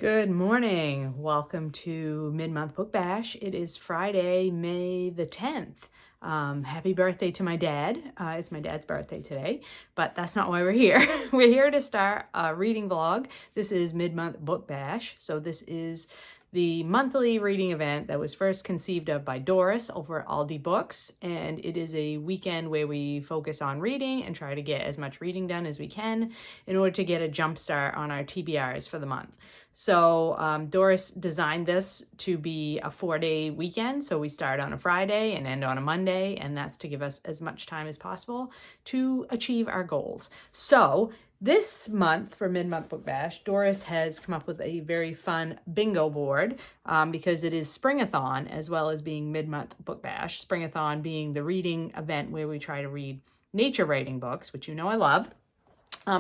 Good morning. Welcome to Mid-Month Book Bash. It is Friday, May the 10th. Happy birthday to my dad. It's my dad's birthday today, but that's not why we're here. We're here to start a reading vlog. This is Mid-Month Book Bash. So this is the monthly reading event that was first conceived of by Doris over at Aldi Books, and it is a weekend where we focus on reading and try to get as much reading done as we can in order to get a jump start on our TBRs for the month. So Doris designed this to be a 4-day weekend, so we start on a Friday and end on a Monday, and that's to give us as much time as possible to achieve our goals. So this month for Mid-Month Book Bash, Doris has come up with a very fun bingo board because it is Springathon as well as being Mid-Month Book Bash. Springathon being the reading event where we try to read nature writing books, which you know I love.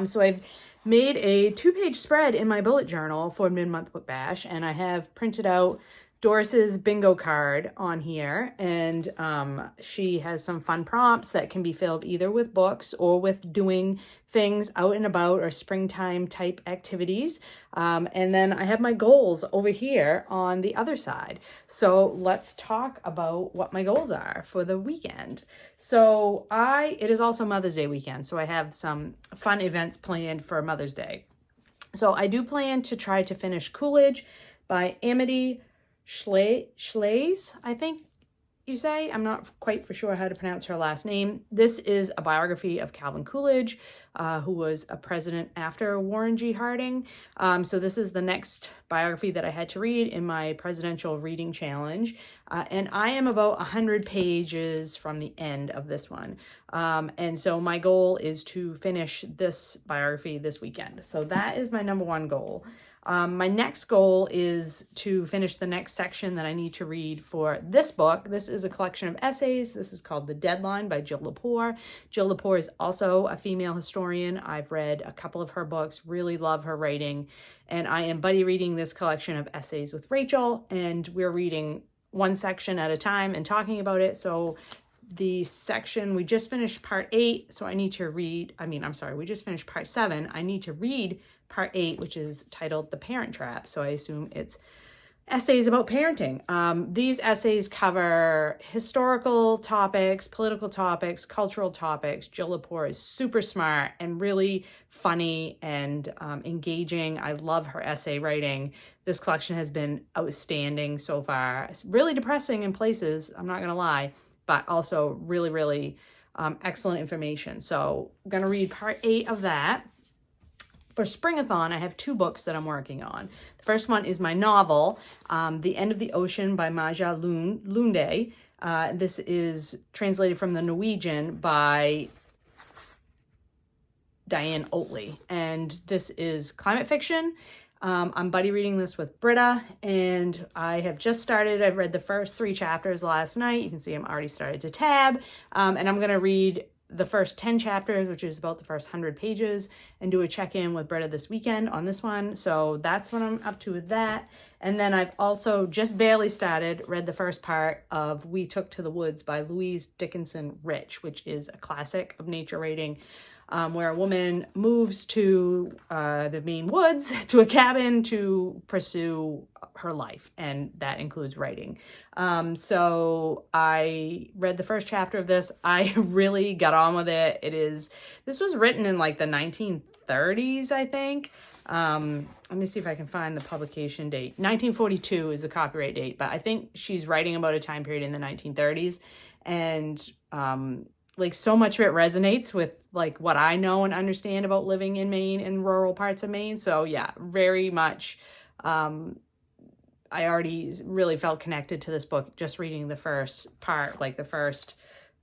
So I've made a 2-page spread in my bullet journal for Mid-Month Book Bash, and I have printed out Doris's bingo card on here, and she has some fun prompts that can be filled either with books or with doing things out and about or springtime type activities. And then I have my goals over here on the other side. So let's talk about what my goals are for the weekend. So it is also Mother's Day weekend, so I have some fun events planned for Mother's Day. So I do plan to try to finish Coolidge by Amity Shlaes, I think you say. I'm not quite for sure how to pronounce her last name. This is a biography of Calvin Coolidge, who was a president after Warren G. Harding. So this is the next biography that I had to read in my presidential reading challenge. And I am about 100 pages from the end of this one. And so my goal is to finish this biography this weekend. So that is my number one goal. My next goal is to finish the next section that I need to read for this book. This is a collection of essays. This is called The Deadline by Jill Lepore. Jill Lepore is also a female historian. I've read a couple of her books, really love her writing, and I am buddy reading this collection of essays with Rachel, and we're reading one section at a time and talking about it. So the section, we just finished part 8, so I need to read, we just finished part 7. I need to read part 8, which is titled The Parent Trap. So I assume it's essays about parenting. These essays cover historical topics, political topics, cultural topics. Jill Lepore is super smart and really funny and engaging. I love her essay writing. This collection has been outstanding so far. It's really depressing in places, I'm not going to lie, but also really, really excellent information. So I'm going to read part 8 of that. For Springathon, I have 2 books that I'm working on. The first one is my novel, The End of the Ocean by Maja, Lunde. This is translated from the Norwegian by Diane Oatley. And this is climate fiction. I'm buddy reading this with Britta, and I have just started. I've read the first 3 chapters last night. You can see I'm already started to tab, and I'm going to read the first 10 chapters, which is about the first 100 pages, and do a check-in with Britta this weekend on this one. So that's what I'm up to with that. And then I've also just barely read the first part of We Took to the Woods by Louise Dickinson Rich, which is a classic of nature writing, where a woman moves to the Maine woods, to a cabin to pursue her life, and that includes writing. So I read the first chapter of this. I really got on with it. This was written in like the 1930s, I think. Let me see if I can find the publication date. 1942 is the copyright date, but I think she's writing about a time period in the 1930s, and like so much of it resonates with like what I know and understand about living in Maine and rural parts of Maine. So yeah, very much. I already really felt connected to this book just reading the first part, like the first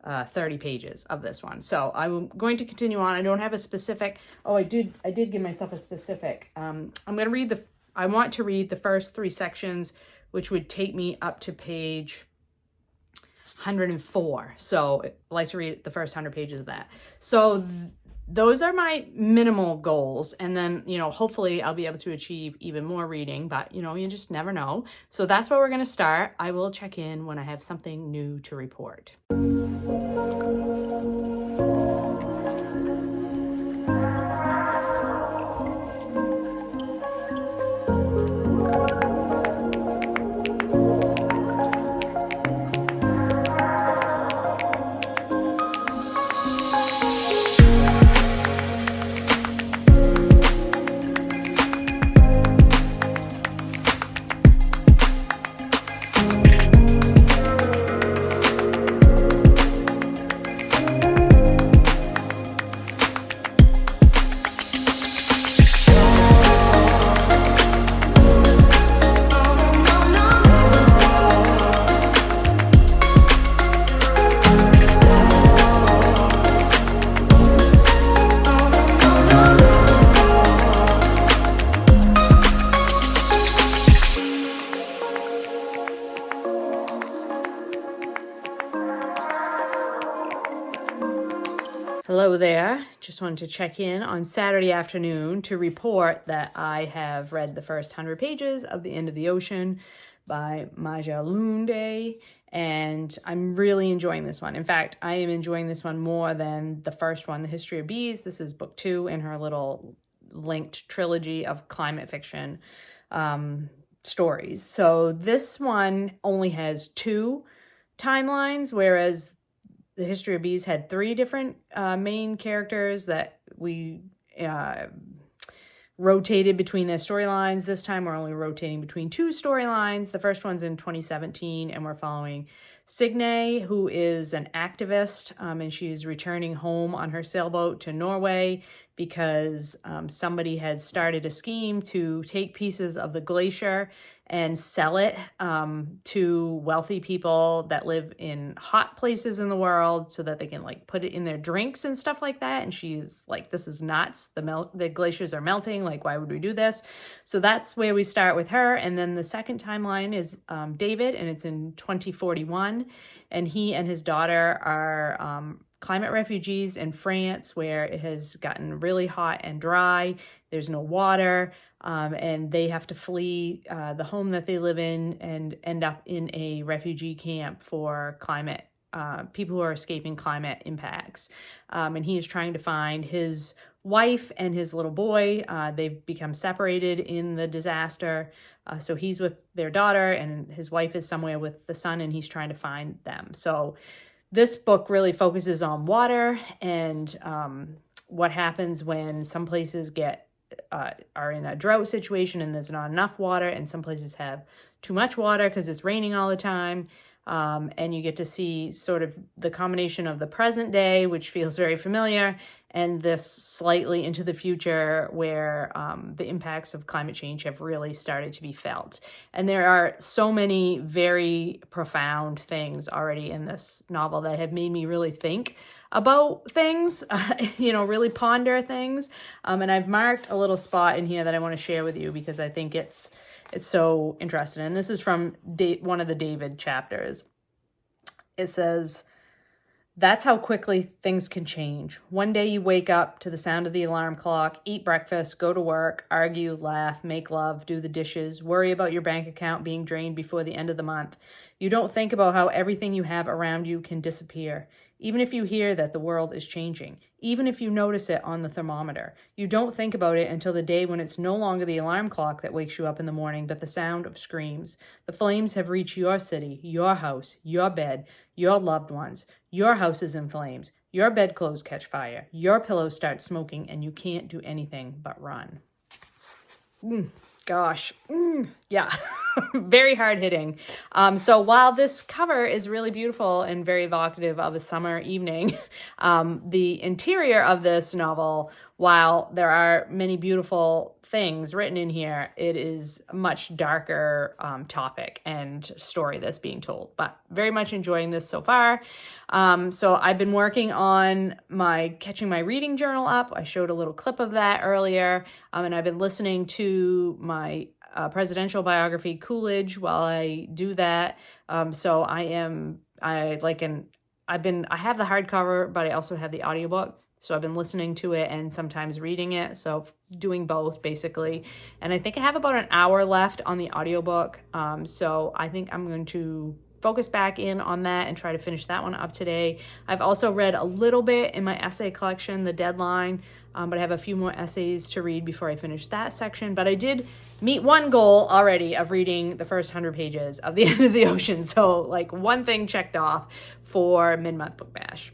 30 pages of this one. So I'm going to continue on. I don't have a specific. Oh, I did give myself a specific. I want to read the first 3 sections, which would take me up to page 104. So I'd like to read the first 100 pages of that. So those are my minimal goals. And then, hopefully I'll be able to achieve even more reading, but you just never know. So that's where we're going to start. I will check in when I have something new to report. Hello there. Just wanted to check in on Saturday afternoon to report that I have read the first 100 pages of The End of the Ocean by Maja Lunde, and I'm really enjoying this one. In fact, I am enjoying this one more than the first one, The History of Bees. This is book 2 in her little linked trilogy of climate fiction stories. So this one only has 2 timelines, whereas The History of Bees had 3 different main characters that we rotated between their storylines. This time we're only rotating between 2 storylines. The first one's in 2017, and we're following Signe, who is an activist, and she's returning home on her sailboat to Norway because somebody has started a scheme to take pieces of the glacier and sell it to wealthy people that live in hot places in the world so that they can like put it in their drinks and stuff like that. And she's like, this is nuts. The glaciers are melting. Like, why would we do this? So that's where we start with her. And then the second timeline is David, and it's in 2041. And he and his daughter are climate refugees in France, where it has gotten really hot and dry. There's no water. And they have to flee the home that they live in and end up in a refugee camp for climate, people who are escaping climate impacts. And he is trying to find his wife and his little boy. They've become separated in the disaster. So he's with their daughter, and his wife is somewhere with the son, and he's trying to find them. So this book really focuses on water and what happens when some places are in a drought situation and there's not enough water, and some places have too much water because it's raining all the time. And you get to see sort of the combination of the present day, which feels very familiar, and this slightly into the future where the impacts of climate change have really started to be felt. And there are so many very profound things already in this novel that have made me really think about things, really ponder things. And I've marked a little spot in here that I want to share with you because I think it's so interesting. And this is from one of the David chapters. It says, "That's how quickly things can change. One day you wake up to the sound of the alarm clock, eat breakfast, go to work, argue, laugh, make love, do the dishes, worry about your bank account being drained before the end of the month. You don't think about how everything you have around you can disappear. Even if you hear that the world is changing, even if you notice it on the thermometer, you don't think about it until the day when it's no longer the alarm clock that wakes you up in the morning, but the sound of screams. The flames have reached your city, your house, your bed, your loved ones. Your house is in flames. Your bedclothes catch fire. Your pillows start smoking, and you can't do anything but run." Gosh. Yeah. Very hard hitting. So while this cover is really beautiful and very evocative of a summer evening, the interior of this novel, while there are many beautiful things written in here, it is a much darker topic and story that's being told. But very much enjoying this so far. So I've been working on catching my reading journal up. I showed a little clip of that earlier. And I've been listening to my presidential biography, Coolidge, while I do that. So I have the hardcover, but I also have the audiobook. So I've been listening to it and sometimes reading it. So doing both basically. And I think I have about an hour left on the audiobook. So I think I'm going to focus back in on that and try to finish that one up today. I've also read a little bit in my essay collection, The Deadline, but I have a few more essays to read before I finish that section. But I did meet one goal already of reading the first 100 pages of The End of the Ocean. So like one thing checked off for Mid-Month Book Bash.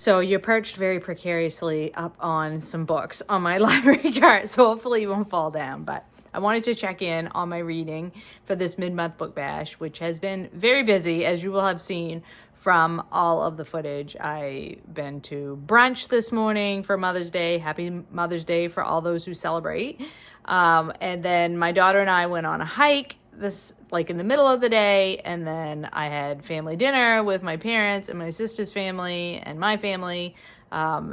So you're perched very precariously up on some books on my library cart, so hopefully you won't fall down. But I wanted to check in on my reading for this mid-month book bash, which has been very busy, as you will have seen from all of the footage. I've been to brunch this morning for Mother's Day. Happy Mother's Day for all those who celebrate. And then my daughter and I went on a hike in the middle of the day, and then I had family dinner with my parents and my sister's family and my family.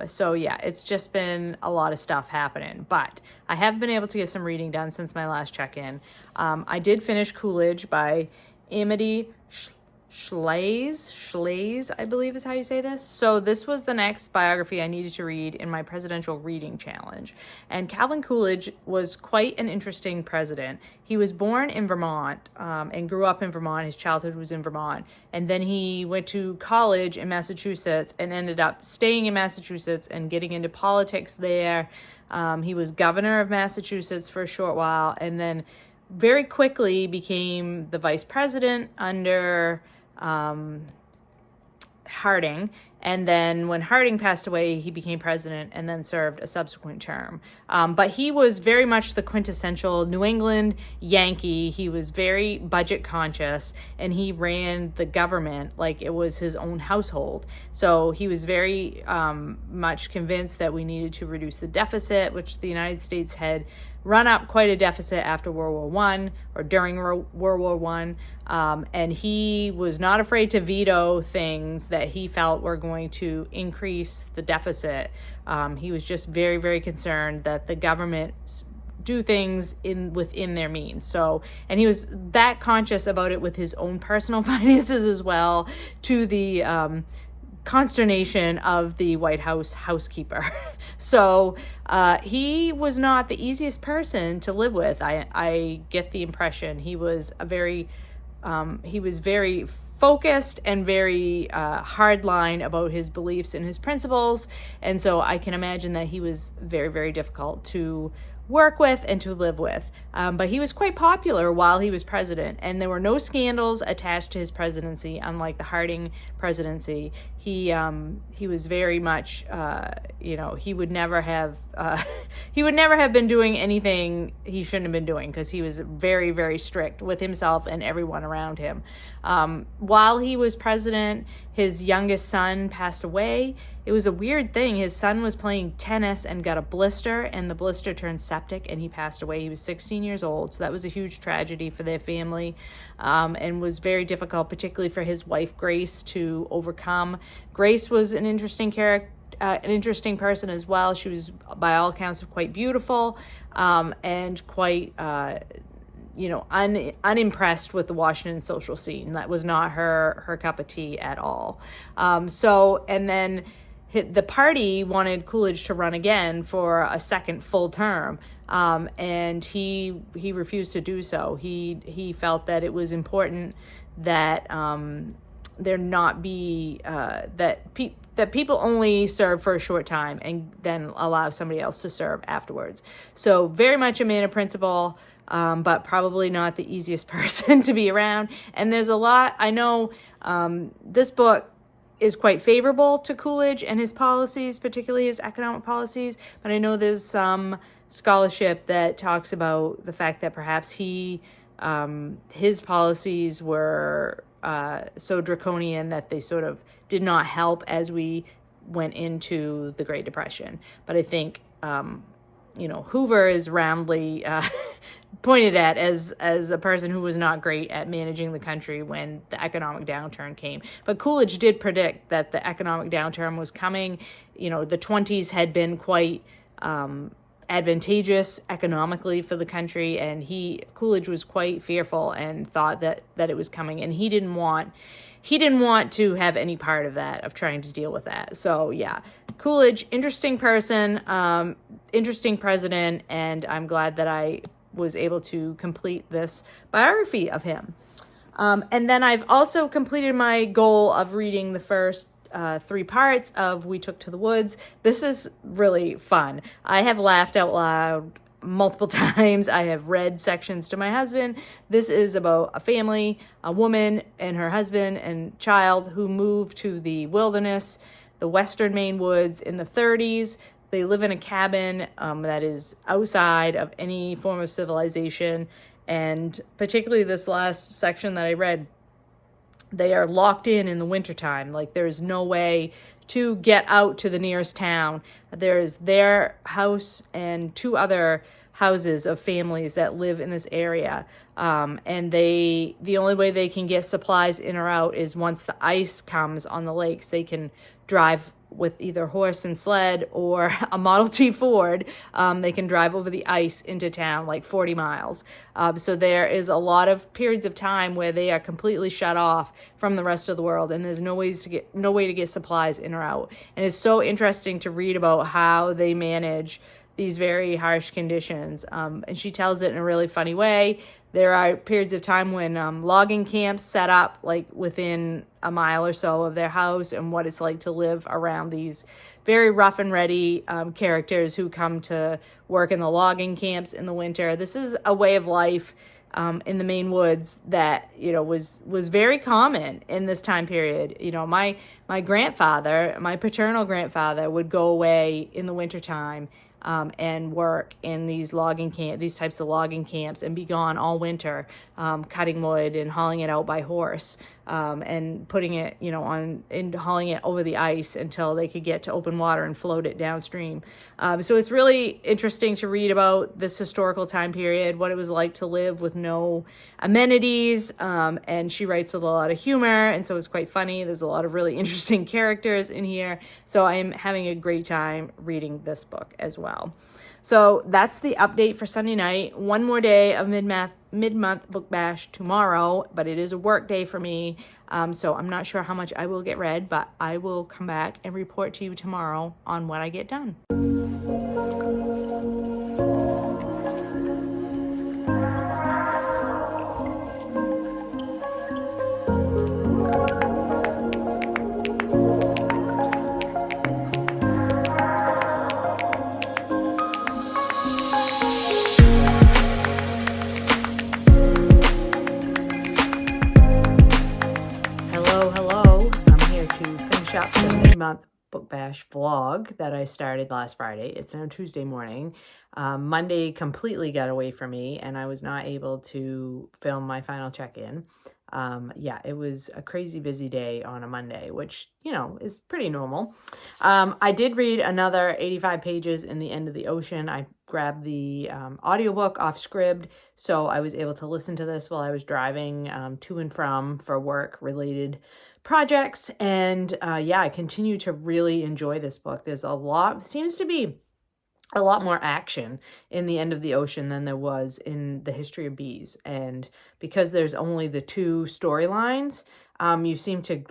So yeah, it's just been a lot of stuff happening, but I have been able to get some reading done since my last check-in. I did finish Coolidge by Amity Shlaes, I believe is how you say this. So this was the next biography I needed to read in my presidential reading challenge. And Calvin Coolidge was quite an interesting president. He was born in Vermont and grew up in Vermont. His childhood was in Vermont. And then he went to college in Massachusetts and ended up staying in Massachusetts and getting into politics there. He was governor of Massachusetts for a short while, and then very quickly became the vice president under Harding, and then when Harding passed away, he became president and then served a subsequent term. But he was very much the quintessential New England Yankee. He was very budget conscious, and he ran the government like it was his own household. So he was very much convinced that we needed to reduce the deficit, which the United States had run up quite a deficit after World War I or during World War I. And he was not afraid to veto things that he felt were going to increase the deficit. He was just very, very concerned that the government do things within their means. So, and he was that conscious about it with his own personal finances as well, to the consternation of the White House housekeeper. So he was not the easiest person to live with. I get the impression he was very focused and very hardline about his beliefs and his principles. And so I can imagine that he was very, very difficult to work with and to live with. But he was quite popular while he was president, and there were no scandals attached to his presidency, unlike the Harding presidency. He was very much, he would never have been doing anything he shouldn't have been doing, because he was very, very strict with himself and everyone around him. While he was president, his youngest son passed away. It was a weird thing. His son was playing tennis and got a blister, and the blister turned septic, and he passed away. He was 16 years old, so that was a huge tragedy for their family, and was very difficult, particularly for his wife, Grace, to overcome. Grace was an interesting character, an interesting person as well. She was, by all accounts, quite beautiful, and quite unimpressed with the Washington social scene. That was not her cup of tea at all. And then the party wanted Coolidge to run again for a second full term, and he refused to do so. He felt that it was important that there not be that people only serve for a short time and then allow somebody else to serve afterwards. So very much a man of principle, but probably not the easiest person to be around. And there's a lot, I know this book is quite favorable to Coolidge and his policies, particularly his economic policies, but I know there's some scholarship that talks about the fact that perhaps his policies were so draconian that they sort of did not help as we went into the Great Depression. But I think Hoover is roundly pointed at as a person who was not great at managing the country when the economic downturn came. But Coolidge did predict that the economic downturn was coming. The 20s had been quite advantageous economically for the country, and Coolidge was quite fearful and thought that it was coming, and he didn't want to have any part of that, of trying to deal with that. So yeah, Coolidge, interesting person, interesting president, and I'm glad that I was able to complete this biography of him. And then I've also completed my goal of reading the first 3 parts of We Took to the Woods. This is really fun. I have laughed out loud multiple times. I have read sections to my husband. This is about a family, a woman and her husband and child who moved to the wilderness. the western Maine woods in the 30s. They live in a cabin that is outside of any form of civilization. And particularly this last section that I read, they are locked in the wintertime. Like, there's no way to get out to the nearest town. There's their house and 2 other houses of families that live in this area. And the only way they can get supplies in or out is once the ice comes on the lakes. They can drive with either horse and sled or a Model T Ford. They can drive over the ice into town, like 40 miles. So there is a lot of periods of time where they are completely shut off from the rest of the world, and there's no way to get supplies in or out. And it's so interesting to read about how they manage these very harsh conditions. And she tells it in a really funny way. There are periods of time when logging camps set up like within a mile or so of their house, and what it's like to live around these very rough and ready characters who come to work in the logging camps in the winter. This is a way of life in the Maine woods that, was very common in this time period. My grandfather, my paternal grandfather, would go away in the wintertime and work in these types of logging camps, and be gone all winter, cutting wood and hauling it out by horse, and putting it, and hauling it over the ice until they could get to open water and float it downstream. So it's really interesting to read about this historical time period, what it was like to live with no amenities, and she writes with a lot of humor, and so it's quite funny. There's a lot of really interesting characters in here, so I'm having a great time reading this book as well. So that's the update for Sunday night. One more day of mid-month book bash tomorrow, but it is a work day for me, so I'm not sure how much I will get read, but I will come back and report to you tomorrow on what I get done. Up the mid-month book bash vlog that I started last Friday. It's now Tuesday morning. Monday completely got away from me, and I was not able to film my final check-in. It was a crazy busy day on a Monday, which, is pretty normal. I did read another 85 pages in The End of the Ocean. I grabbed the audiobook off Scribd, so I was able to listen to this while I was driving to and from for work-related projects. And I continue to really enjoy this book. Seems to be a lot more action in The End of the Ocean than there was in The History of Bees. And because there's only the 2 storylines, you seem to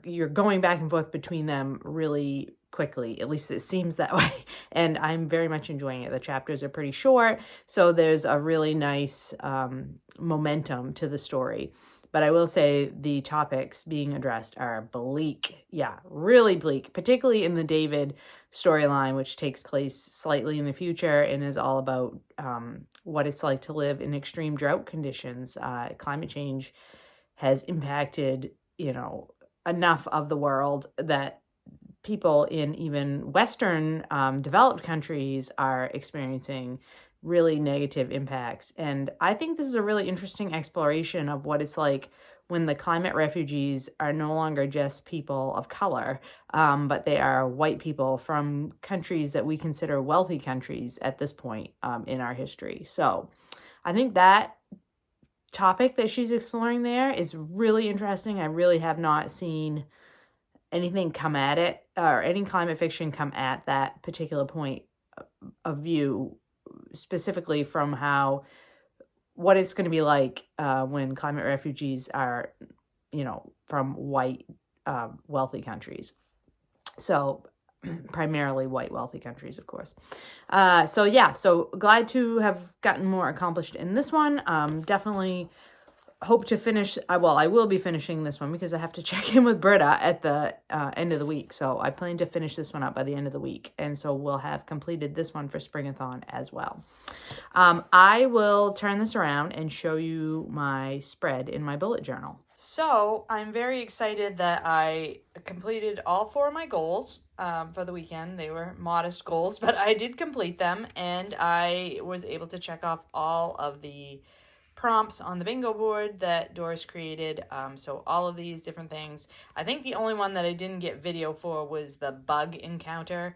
you're going back and forth between them really quickly. At least it seems that way. And I'm very much enjoying it. The chapters are pretty short, so there's a really nice momentum to the story. But I will say the topics being addressed are bleak. Yeah, really bleak, particularly in the David storyline, which takes place slightly in the future and is all about what it's like to live in extreme drought conditions. Climate change has impacted, enough of the world that people in even Western developed countries are experiencing really negative impacts. And I think this is a really interesting exploration of what it's like when the climate refugees are no longer just people of color, but they are white people from countries that we consider wealthy countries at this point in our history. So I think that topic that she's exploring there is really interesting. I really have not seen anything come at it, or any climate fiction come at that particular point of view, specifically from what it's going to be like when climate refugees are, from white wealthy countries. So primarily white wealthy countries, of course. So glad to have gotten more accomplished in this one. Definitely hope to finish, I will be finishing this one because I have to check in with Britta at the end of the week. So I plan to finish this one up by the end of the week. And so we'll have completed this one for Springathon as well. I will turn this around and show you my spread in my bullet journal. So I'm very excited that I completed all 4 of my goals for the weekend. They were modest goals, but I did complete them, and I was able to check off all of the prompts on the bingo board that Doris created. So all of these different things. I think the only one that I didn't get video for was the bug encounter.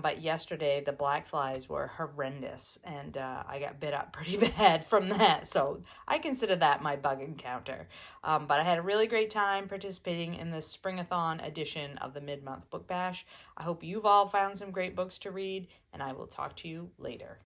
But yesterday the black flies were horrendous, and I got bit up pretty bad from that. So I consider that my bug encounter. But I had a really great time participating in the Springathon edition of the Mid-Month Book Bash. I hope you've all found some great books to read, and I will talk to you later.